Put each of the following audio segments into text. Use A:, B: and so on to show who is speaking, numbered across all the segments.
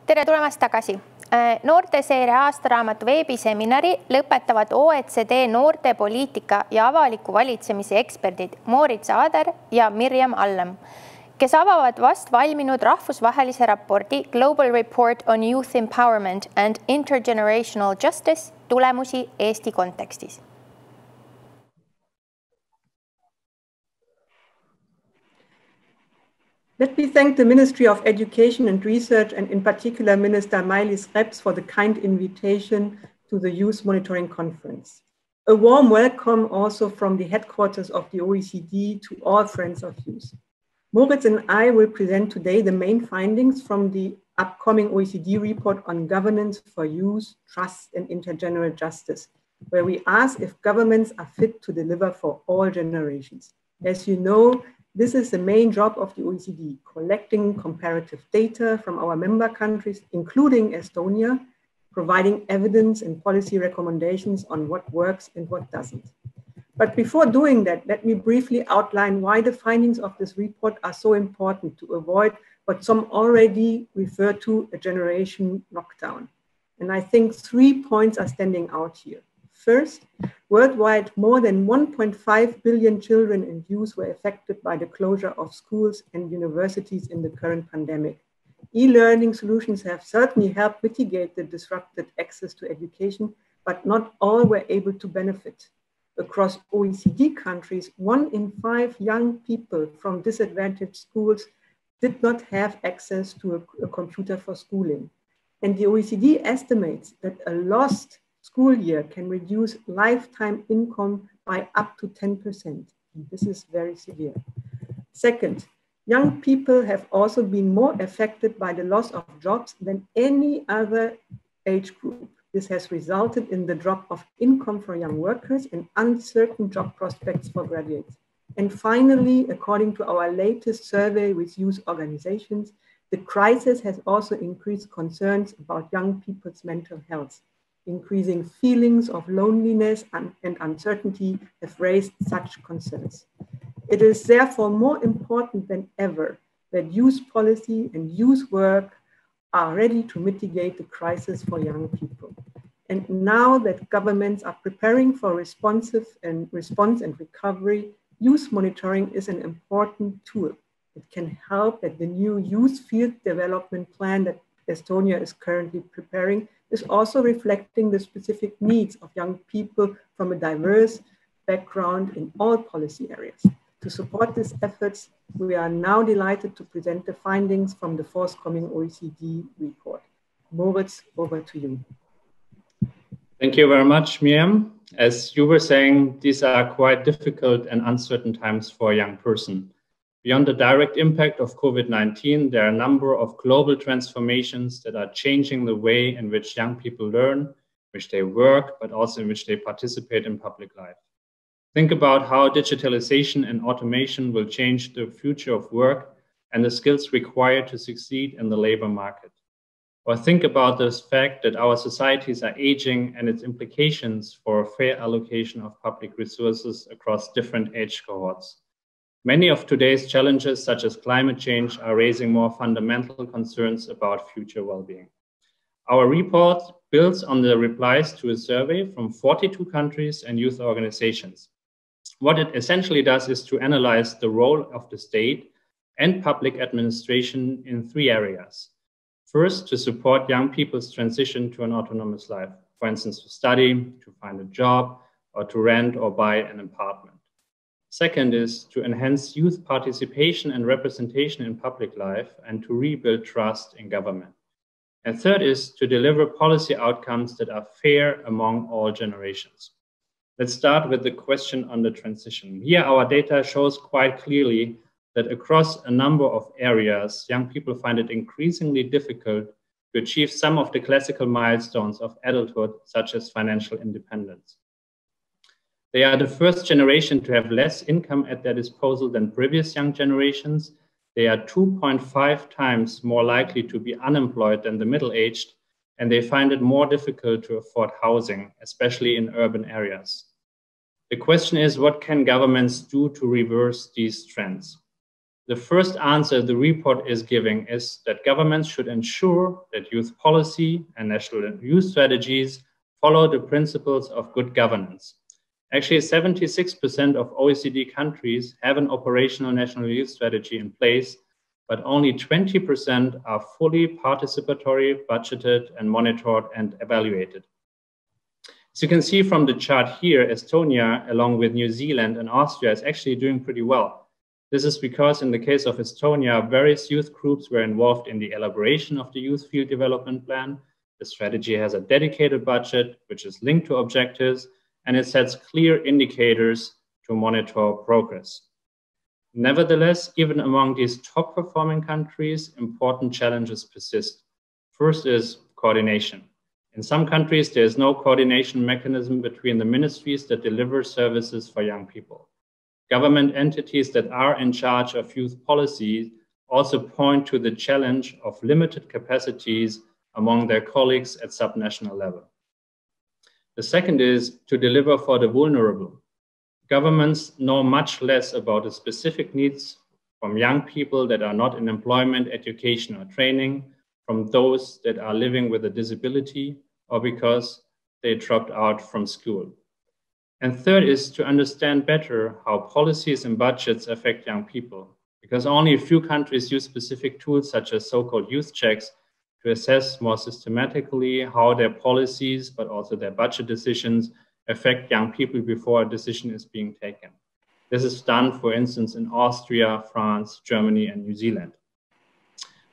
A: Tere tulemast tagasi. Noorteseire aastaraamatu veebiseminari lõpetavad Oecd noortepoliitika ja avaliku valitsemise eksperdid Moritz Ader ja Miriam Allam, kes avavad vastvalminud rahvusvahelise raporti Ülikooli Report on Youth Empowerment and Intergenerational Justice tulemusi Eesti kontekstis.
B: Let me thank the Ministry of Education and Research, and in particular Minister Mailis Reps, for the kind invitation to the Youth Monitoring Conference. A warm welcome also from the headquarters of the OECD to all friends of youth. Moritz and I will present today the main findings from the upcoming OECD report on governance for youth, trust and intergenerational justice, where we ask if governments are fit to deliver for all generations. As you know, this is the main job of the OECD, collecting comparative data from our member countries, including Estonia, providing evidence and policy recommendations on what works and what doesn't. But before doing that, let me briefly outline why the findings of this report are so important to avoid what some already refer to a generation lockdown. And I think 3 points are standing out here. First, worldwide, more than 1.5 billion children and youth were affected by the closure of schools and universities in the current pandemic. E-learning solutions have certainly helped mitigate the disrupted access to education, but not all were able to benefit. Across OECD countries, 1 in 5 young people from disadvantaged schools did not have access to a computer for schooling. And the OECD estimates that a lost school year can reduce lifetime income by up to 10%. This is very severe. Second, young people have also been more affected by the loss of jobs than any other age group. This has resulted in the drop of income for young workers and uncertain job prospects for graduates. And finally, according to our latest survey with youth organizations, the crisis has also increased concerns about young people's mental health. Increasing feelings of loneliness and uncertainty have raised such concerns. It is therefore more important than ever that youth policy and youth work are ready to mitigate the crisis for young people. And now that governments are preparing for response and recovery, youth monitoring is an important tool. It can help that the new youth field development plan that Estonia is currently preparing is also reflecting the specific needs of young people from a diverse background in all policy areas. To support these efforts, we are now delighted to present the findings from the forthcoming OECD report. Moritz, over to you.
C: Thank you very much, Miriam. As you were saying, these are quite difficult and uncertain times for a young person. Beyond the direct impact of COVID-19, there are a number of global transformations that are changing the way in which young people learn, in which they work, but also in which they participate in public life. Think about how digitalization and automation will change the future of work and the skills required to succeed in the labor market. Or think about the fact that our societies are aging and its implications for a fair allocation of public resources across different age cohorts. Many of today's challenges, such as climate change, are raising more fundamental concerns about future well-being. Our report builds on the replies to a survey from 42 countries and youth organizations. What it essentially does is to analyze the role of the state and public administration in 3 areas. First, to support young people's transition to an autonomous life, for instance, to study, to find a job, or to rent or buy an apartment. Second is to enhance youth participation and representation in public life and to rebuild trust in government. And third is to deliver policy outcomes that are fair among all generations. Let's start with the question on the transition. Here, our data shows quite clearly that across a number of areas, young people find it increasingly difficult to achieve some of the classical milestones of adulthood, such as financial independence. They are the first generation to have less income at their disposal than previous young generations. They are 2.5 times more likely to be unemployed than the middle-aged, and they find it more difficult to afford housing, especially in urban areas. The question is, what can governments do to reverse these trends? The first answer the report is giving is that governments should ensure that youth policy and national youth strategies follow the principles of good governance. Actually, 76% of OECD countries have an operational national youth strategy in place, but only 20% are fully participatory, budgeted, and monitored and evaluated. As you can see from the chart here, Estonia, along with New Zealand and Austria, is actually doing pretty well. This is because in the case of Estonia, various youth groups were involved in the elaboration of the youth field development plan. The strategy has a dedicated budget, which is linked to objectives, and it sets clear indicators to monitor progress. Nevertheless, even among these top performing countries, important challenges persist. First is coordination. In some countries, there is no coordination mechanism between the ministries that deliver services for young people. Government entities that are in charge of youth policy also point to the challenge of limited capacities among their colleagues at subnational level. The second is to deliver for the vulnerable. Governments know much less about the specific needs from young people that are not in employment, education, or training, from those that are living with a disability, or because they dropped out from school. And third is to understand better how policies and budgets affect young people, because only a few countries use specific tools such as so-called youth checks to assess more systematically how their policies, but also their budget decisions, affect young people before a decision is being taken. This is done, for instance, in Austria, France, Germany, and New Zealand.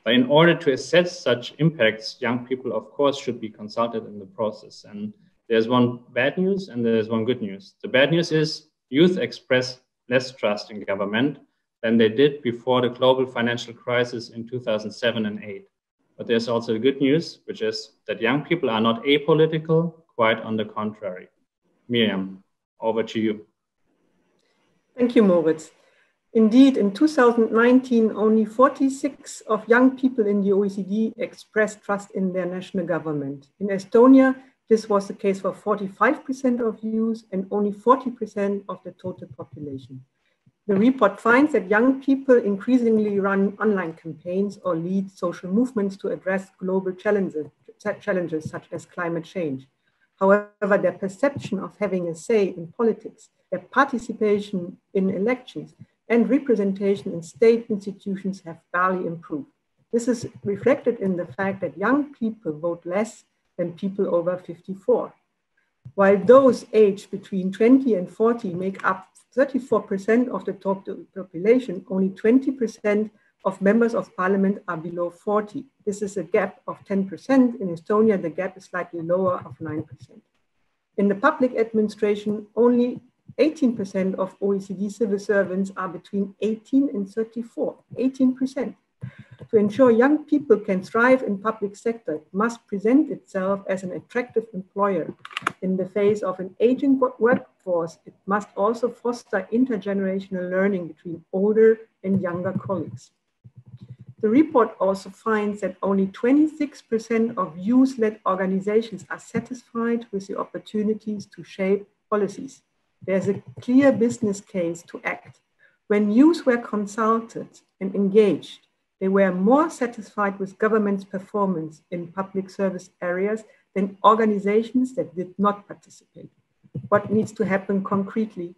C: But in order to assess such impacts, young people, of course, should be consulted in the process. And there's one bad news and there's one good news. The bad news is youth express less trust in government than they did before the global financial crisis in 2007 and 2008. But there's also the good news, which is that young people are not apolitical, quite on the contrary. Miriam, over to you.
B: Thank you, Moritz. Indeed, in 2019, only 46% of young people in the OECD expressed trust in their national government. In Estonia, this was the case for 45% of youth and only 40% of the total population. The report finds that young people increasingly run online campaigns or lead social movements to address global challenges such as climate change. However, their perception of having a say in politics, their participation in elections, and representation in state institutions have barely improved. This is reflected in the fact that young people vote less than people over 54. While those aged between 20 and 40 make up 34% of the total population, only 20% of members of parliament are below 40. This is a gap of 10%. In Estonia, the gap is slightly lower of 9%. In the public administration, only 18% of OECD civil servants are between 18 and 34, 18%. To ensure young people can thrive in public sector, it must present itself as an attractive employer. In the face of an aging workforce, it must also foster intergenerational learning between older and younger colleagues. The report also finds that only 26% of youth-led organizations are satisfied with the opportunities to shape policies. There's a clear business case to act. When youth were consulted and engaged, they were more satisfied with government's performance in public service areas than organizations that did not participate. What needs to happen concretely?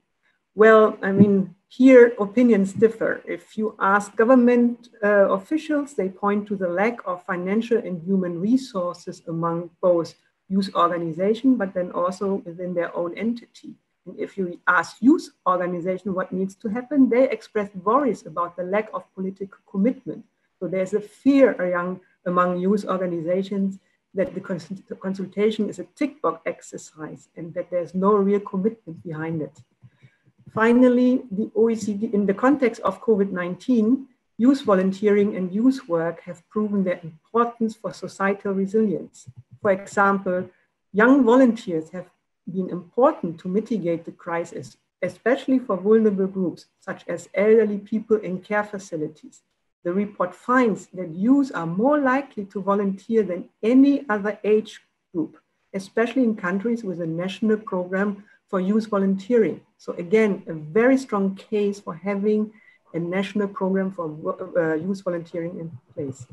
B: Well, I mean, here opinions differ. If you ask government officials, they point to the lack of financial and human resources among both youth organizations, but then also within their own entity. And if you ask youth organizations what needs to happen, they express worries about the lack of political commitment. So there's a fear among youth organizations that the consultation is a tick box exercise and that there's no real commitment behind it. Finally, the OECD, in the context of COVID-19, youth volunteering and youth work have proven their importance for societal resilience. For example, young volunteers have been important to mitigate the crisis, especially for vulnerable groups, such as elderly people in care facilities. The report finds that youth are more likely to volunteer than any other age group, especially in countries with a national program for youth volunteering. So again, a very strong case for having a national program for youth volunteering in place.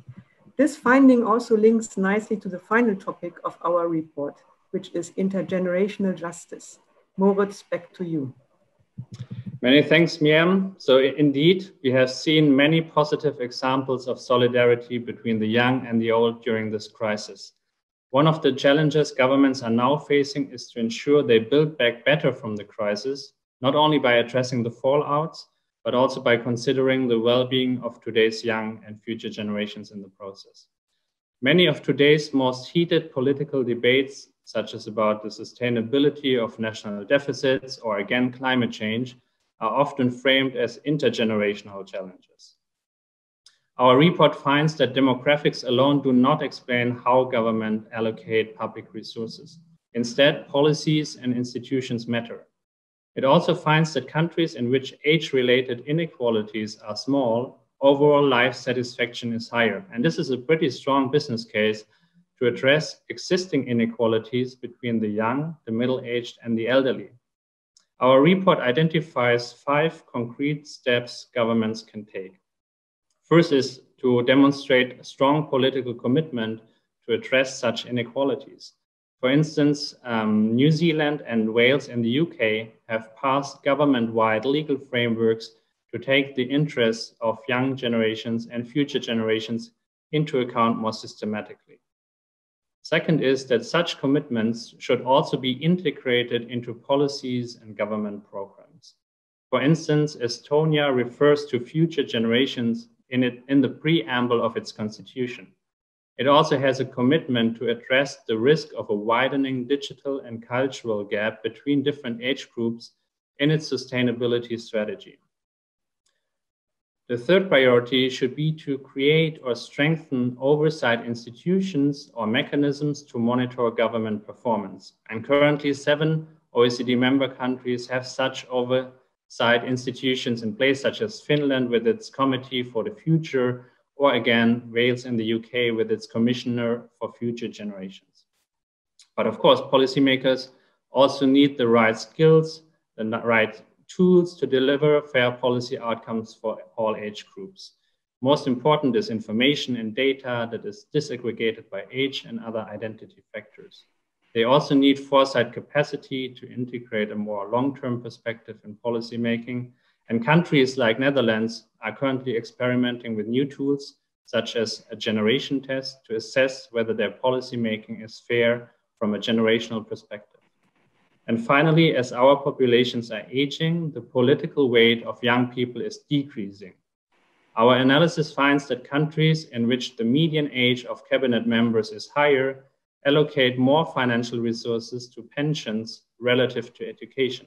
B: This finding also links nicely to the final topic of our report, which is intergenerational justice. Moritz, back to you.
C: Many thanks, Miriam. So indeed, we have seen many positive examples of solidarity between the young and the old during this crisis. One of the challenges governments are now facing is to ensure they build back better from the crisis, not only by addressing the fallouts, but also by considering the well-being of today's young and future generations in the process. Many of today's most heated political debates, such as about the sustainability of national deficits or again climate change, are often framed as intergenerational challenges. Our report finds that demographics alone do not explain how government allocate public resources. Instead, policies and institutions matter. It also finds that countries in which age-related inequalities are small, overall life satisfaction is higher. And this is a pretty strong business case to address existing inequalities between the young, the middle-aged, and the elderly. Our report identifies 5 concrete steps governments can take. First is to demonstrate a strong political commitment to address such inequalities. For instance, New Zealand and Wales in the UK have passed government-wide legal frameworks to take the interests of young generations and future generations into account more systematically. Second is that such commitments should also be integrated into policies and government programs. For instance, Estonia refers to future generations in the preamble of its constitution. It also has a commitment to address the risk of a widening digital and cultural gap between different age groups in its sustainability strategy. The third priority should be to create or strengthen oversight institutions or mechanisms to monitor government performance. And currently 7 OECD member countries have such oversight institutions in place, such as Finland with its Committee for the Future, or again, Wales in the UK with its Commissioner for Future Generations. But of course, policymakers also need the right skills, the right tools to deliver fair policy outcomes for all age groups. Most important is information and data that is disaggregated by age and other identity factors. They also need foresight capacity to integrate a more long-term perspective in policymaking. And countries like Netherlands are currently experimenting with new tools, such as a generation test, to assess whether their policymaking is fair from a generational perspective. And finally, as our populations are aging, the political weight of young people is decreasing. Our analysis finds that countries in which the median age of cabinet members is higher allocate more financial resources to pensions relative to education,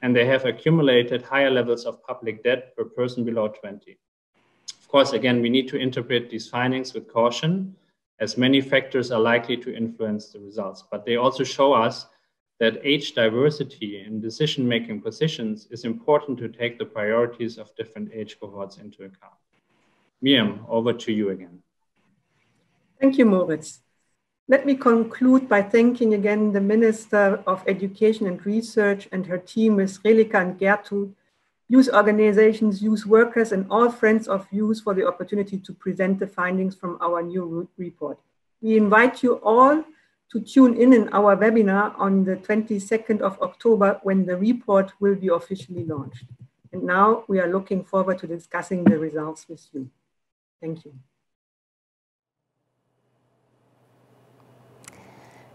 C: and they have accumulated higher levels of public debt per person below 20. Of course, again, we need to interpret these findings with caution, as many factors are likely to influence the results, but they also show us that age diversity in decision-making positions is important to take the priorities of different age cohorts into account. Miriam, over to you again.
B: Thank you, Moritz. Let me conclude by thanking again the Minister of Education and Research and her team, Ms. Relika and Gertrud, youth organizations, youth workers, and all friends of youth for the opportunity to present the findings from our new report. We invite you all to tune in our webinar on the 22nd of October when the report will be officially launched. And now we are looking forward to discussing the results with you. Thank you.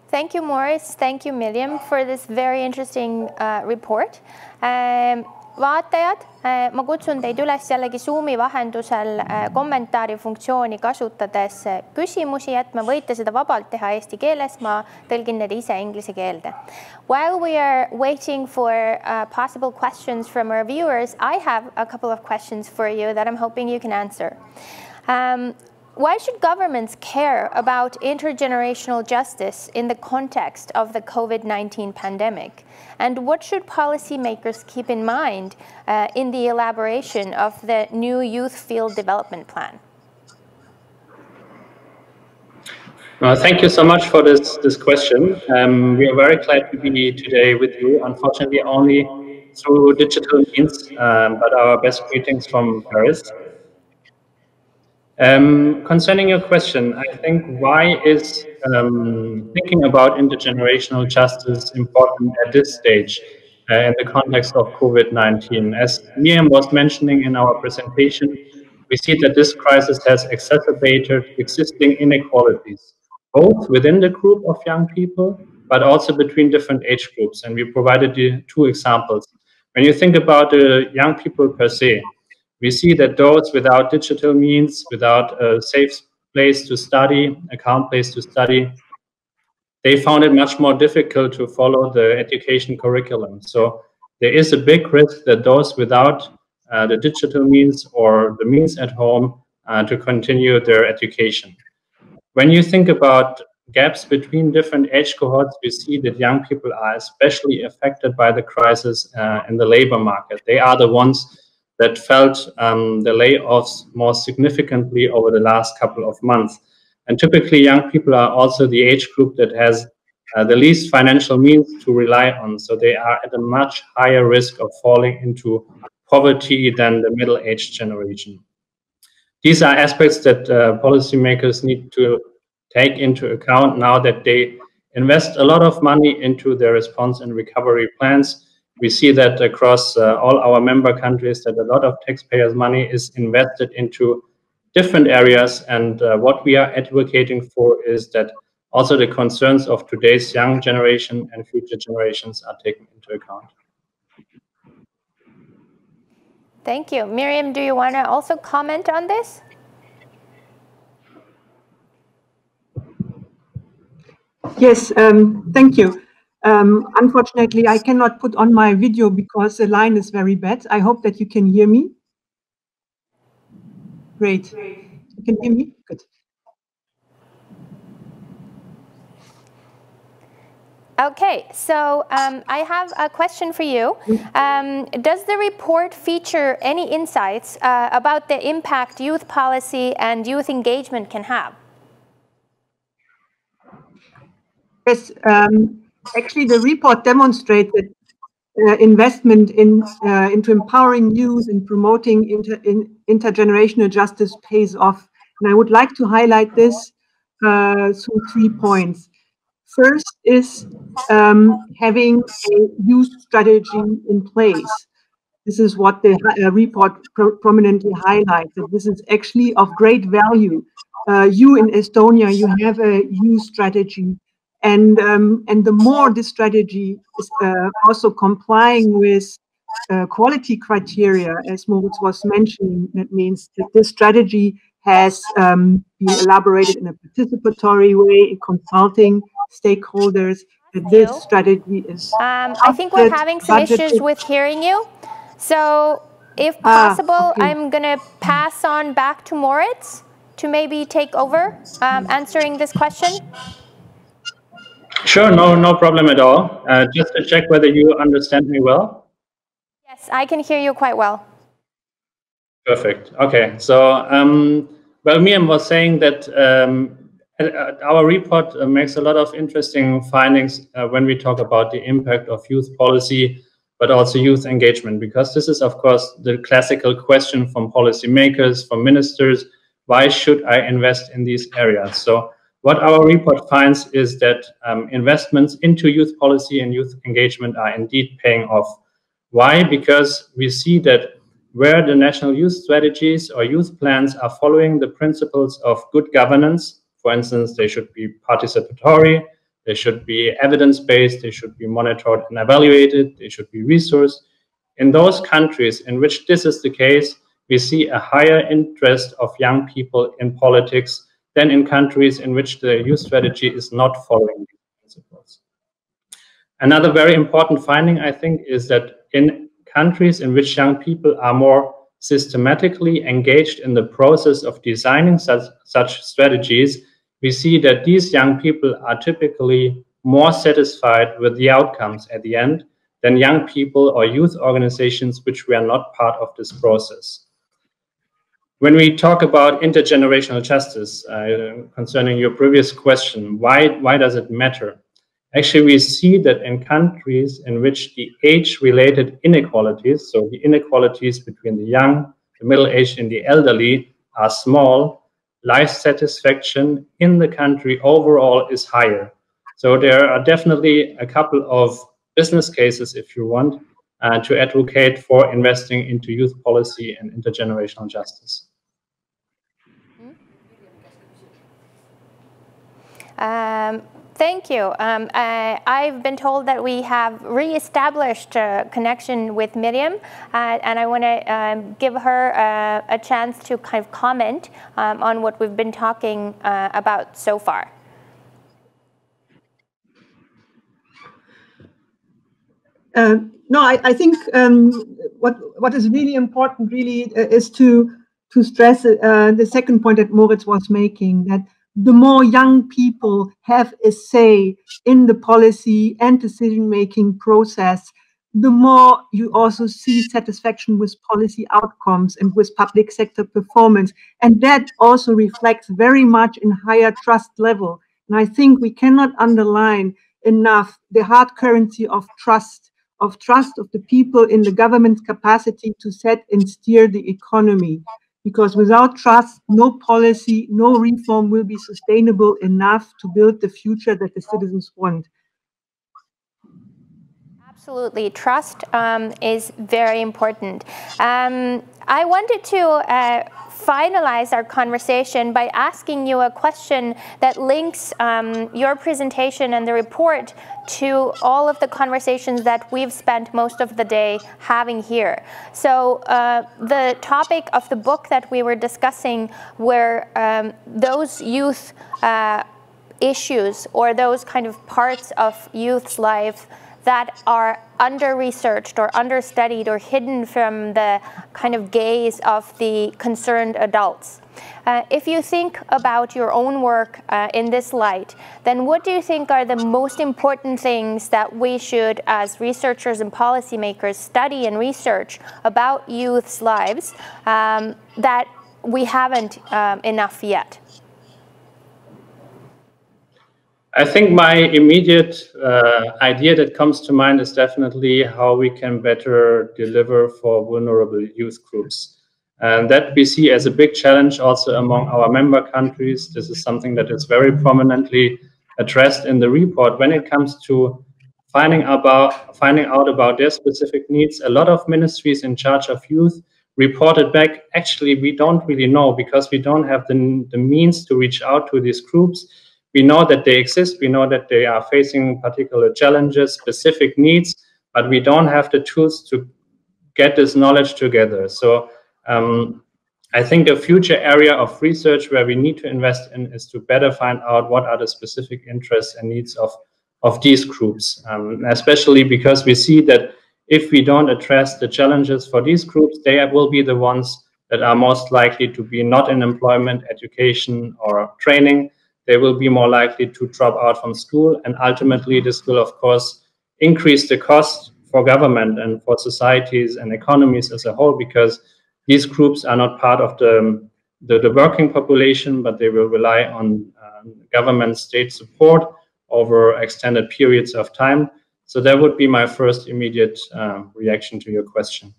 A: Thank you, Moritz. Thank you, Miriam, for this very interesting report. Vaatajad, ma kutsun teid üles jällegi Zoomi vahendusel kommentaari funktsiooni kasutades küsimusi jätma. Võite seda vabalt teha eesti keeles, ma tõlgin need ise inglise keelde. While we are waiting for possible questions from our viewers, I have a couple of questions for you that I'm hoping you can answer. Why should governments care about intergenerational justice in the context of the COVID-19 pandemic? And what should policymakers keep in mind in the elaboration of the new Youth Field Development Plan?
C: Thank you so much for this question. We are very glad to be today with you. Unfortunately, only through digital means, but our best greetings from Paris. Concerning your question, I think why is thinking about intergenerational justice important at this stage in the context of COVID-19? As Miriam was mentioning in our presentation, we see that this crisis has exacerbated existing inequalities, both within the group of young people, but also between different age groups. And we provided you two examples. When you think about the young people per se, we see that those without digital means, without a safe place to study, a calm place to study, they found it much more difficult to follow the education curriculum. So there is a big risk that those without the digital means or the means at home to continue their education. When you think about gaps between different age cohorts, we see that young people are especially affected by the crisis in the labor market. They are the ones that felt the layoffs more significantly over the last couple of months. And typically young people are also the age group that has the least financial means to rely on. So they are at a much higher risk of falling into poverty than the middle-aged generation. These are aspects that policymakers need to take into account now that they invest a lot of money into their response and recovery plans. We see that across all our member countries that a lot of taxpayers' money is invested into different areas. And what we are advocating for is that also the concerns of today's young generation and future generations are taken into account.
A: Thank you. Miriam, do you want to also comment on this?
B: Yes, thank you. Unfortunately, I cannot put on my video because the line is very bad. I hope that you can hear me. Great. You can hear me? Good.
A: Okay, so I have a question for you. Does the report feature any insights about the impact youth policy and youth engagement can have?
B: Yes, actually the report demonstrated investment into empowering youth and promoting intergenerational justice pays off. And I would like to highlight this through 3 points. First is having a youth strategy in place. This is what the report prominently highlights, that this is actually of great value. You in Estonia, you have a youth strategy. And the more this strategy is also complying with quality criteria, as Moritz was mentioning, that means that this strategy has been elaborated in a participatory way, consulting stakeholders, that this strategy is
A: I think we're having some issues with hearing you. So if possible, okay. I'm going to pass on back to Moritz to maybe take over answering this question.
C: Sure, no problem at all. Just to check whether you understand me well.
A: Yes, I can hear you quite well.
C: Perfect. Okay, so well, Miriam was saying that our report makes a lot of interesting findings when we talk about the impact of youth policy, but also youth engagement, because this is, of course, the classical question from policymakers, from ministers: why should I invest in these areas? So what our report finds is that investments into youth policy and youth engagement are indeed paying off. Why? Because we see that where the national youth strategies or youth plans are following the principles of good governance, for instance, they should be participatory, they should be evidence-based, they should be monitored and evaluated, they should be resourced. In those countries in which this is the case, we see a higher interest of young people in politics than in countries in which the youth strategy is not following these principles. Another very important finding, I think, is that in countries in which young people are more systematically engaged in the process of designing such strategies, we see that these young people are typically more satisfied with the outcomes at the end than young people or youth organizations which were not part of this process. When we talk about intergenerational justice, concerning your previous question, why does it matter? Actually, we see that in countries in which the age-related inequalities, so the inequalities between the young, the middle-aged, and the elderly are small, life satisfaction in the country overall is higher. So there are definitely a couple of business cases, if you want, to advocate for investing into youth policy and intergenerational justice.
A: Thank you. I've been told that we have re-established a connection with Miriam, and I want to give her a chance to kind of comment on what we've been talking about so far.
B: No, I think what is really important is to stress the second point that Moritz was making, that the more young people have a say in the policy and decision-making process, the more you also see satisfaction with policy outcomes and with public sector performance. And that also reflects very much in higher trust level. And I think we cannot underline enough the hard currency of trust of the people in the government's capacity to set and steer the economy. Because without trust, no policy, no reform will be sustainable enough to build the future that the citizens want.
A: Absolutely. Trust is very important. I wanted to finalize our conversation by asking you a question that links your presentation and the report to all of the conversations that we've spent most of the day having here. So the topic of the book that we were discussing were those youth issues, or those kind of parts of youth's life that are under-researched or understudied or hidden from the kind of gaze of the concerned adults. If you think about your own work in this light, then what do you think are the most important things that we should, as researchers and policymakers, study and research about youth's lives that we haven't enough yet?
C: I think my immediate idea that comes to mind is definitely how we can better deliver for vulnerable youth groups. And that we see as a big challenge also among our member countries. This is something that is very prominently addressed in the report. When it comes to finding out about their specific needs, a lot of ministries in charge of youth reported back, actually, we don't really know, because we don't have the means to reach out to these groups. We know that they exist, we know that they are facing particular challenges, specific needs, but we don't have the tools to get this knowledge together. So I think a future area of research where we need to invest in is to better find out what are the specific interests and needs of these groups, especially because we see that if we don't address the challenges for these groups, they will be the ones that are most likely to be not in employment, education, or training. They will be more likely to drop out from school, and ultimately this will, of course, increase the cost for government and for societies and economies as a whole, because these groups are not part of the working population, but they will rely on government state support over extended periods of time. So that would be my first immediate reaction to your question.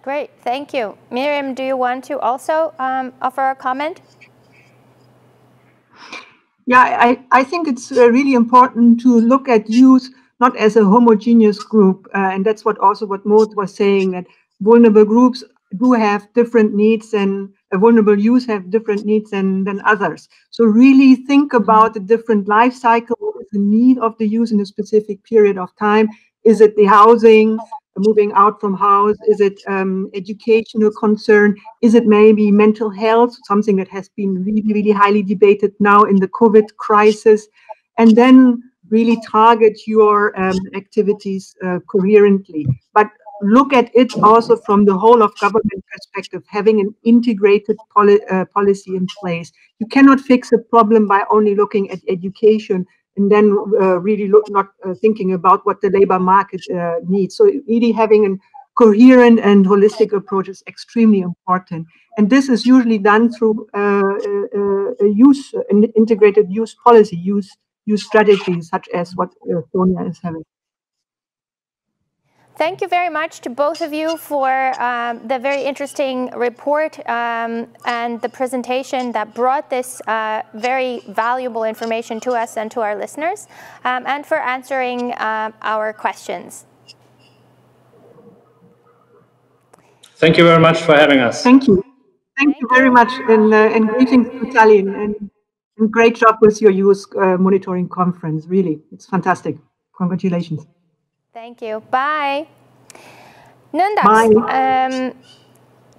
A: Great, thank you. Miriam, do you want to also offer a comment?
B: Yeah, I think it's really important to look at youth not as a homogeneous group, and that's what Moritz was saying, that vulnerable groups do have different needs, and vulnerable youth have different needs than others. So really think about the different life cycle, what is the need of the youth in a specific period of time. Is it the housing, moving out from house? Is it educational concern? Is it maybe mental health, something that has been really, really highly debated now in the COVID crisis? And then really target your activities coherently. But look at it also from the whole of government perspective, having an integrated policy in place. You cannot fix a problem by only looking at education and then really not thinking about what the labor market needs. So really having a coherent and holistic approach is extremely important. And this is usually done through an integrated youth policy, youth use strategies such as what Sonia is having.
A: Thank you very much to both of you for the very interesting report and the presentation that brought this very valuable information to us and to our listeners, and for answering our questions.
C: Thank you very much for having us.
B: Thank you. Thank you very much, and greetings to Tallinn, and great job with your youth monitoring conference. Really, it's fantastic. Congratulations.
A: Thank you. Bye. Nõndaks.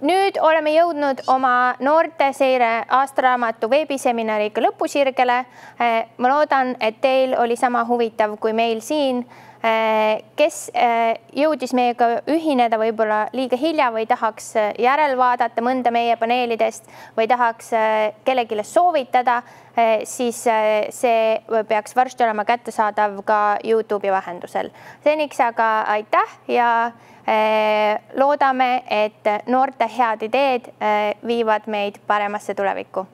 A: Nüüd oleme jõudnud oma Noorteseire aastaraamatu veebiseminariga lõpusirgele. Ma loodan, et teil oli sama huvitav kui meil siin. Kes jõudis meiega ühineda võib-olla liiga hilja või tahaks järel vaadata mõnda meie paneelidest või tahaks kellegile soovitada, siis see peaks varsti olema kättesaadav ka YouTube'i vahendusel. Seniks aga aitäh ja loodame, et noorte head ideed viivad meid paremasse tulevikku.